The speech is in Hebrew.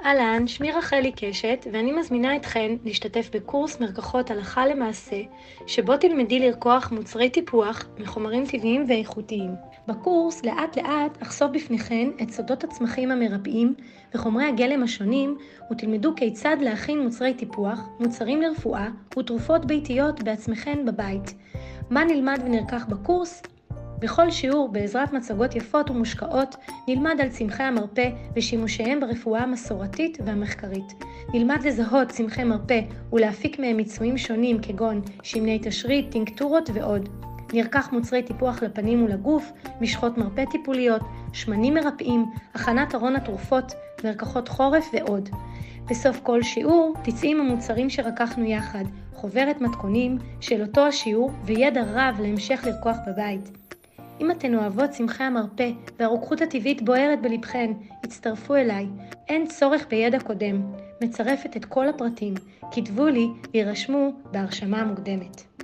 אהלן, שמי רחלי קשת, ואני מזמינה אתכן להשתתף בקורס מרקחות הלכה למעשה, שבו תלמדי לרקוח מוצרי טיפוח מחומרים טבעיים ואיכותיים. בקורס לאט לאט אחשוף בפניכן את סודות הצמחים המרפאים וחומרי הגלם השונים, ותלמדו כיצד להכין מוצרי טיפוח, מוצרים לרפואה ותרופות ביתיות בעצמכן בבית. מה נלמד ונרקח בקורס? בכל שיעור, בעזרת מצגות יפות ומושקעות, נלמד על צמחי המרפא ושימושיהם ברפואה המסורתית והמחקרית. נלמד לזהות צמחי מרפא ולהפיק מהם מיצויים שונים כגון שמני תשריט, טינקטורות ועוד. נרקח מוצרי טיפוח לפנים ולגוף, משחות מרפא טיפוליות, שמנים מרפאים, הכנת ארון התרופות, מרקחות חורף ועוד. בסוף כל שיעור תצאי עם המוצרים שרקחנו יחד, חוברת מתכונים של אותו השיעור וידע רב להמשך לרקוח בבית. אם אתן אוהבות צמחי המרפא והרוקחות הטבעית בוערת בלבכן, הצטרפו אליי. אין צורך בידע קודם. מצרפת את כל הפרטים. כתבו לי וירשמו בהרשמה המוקדמת.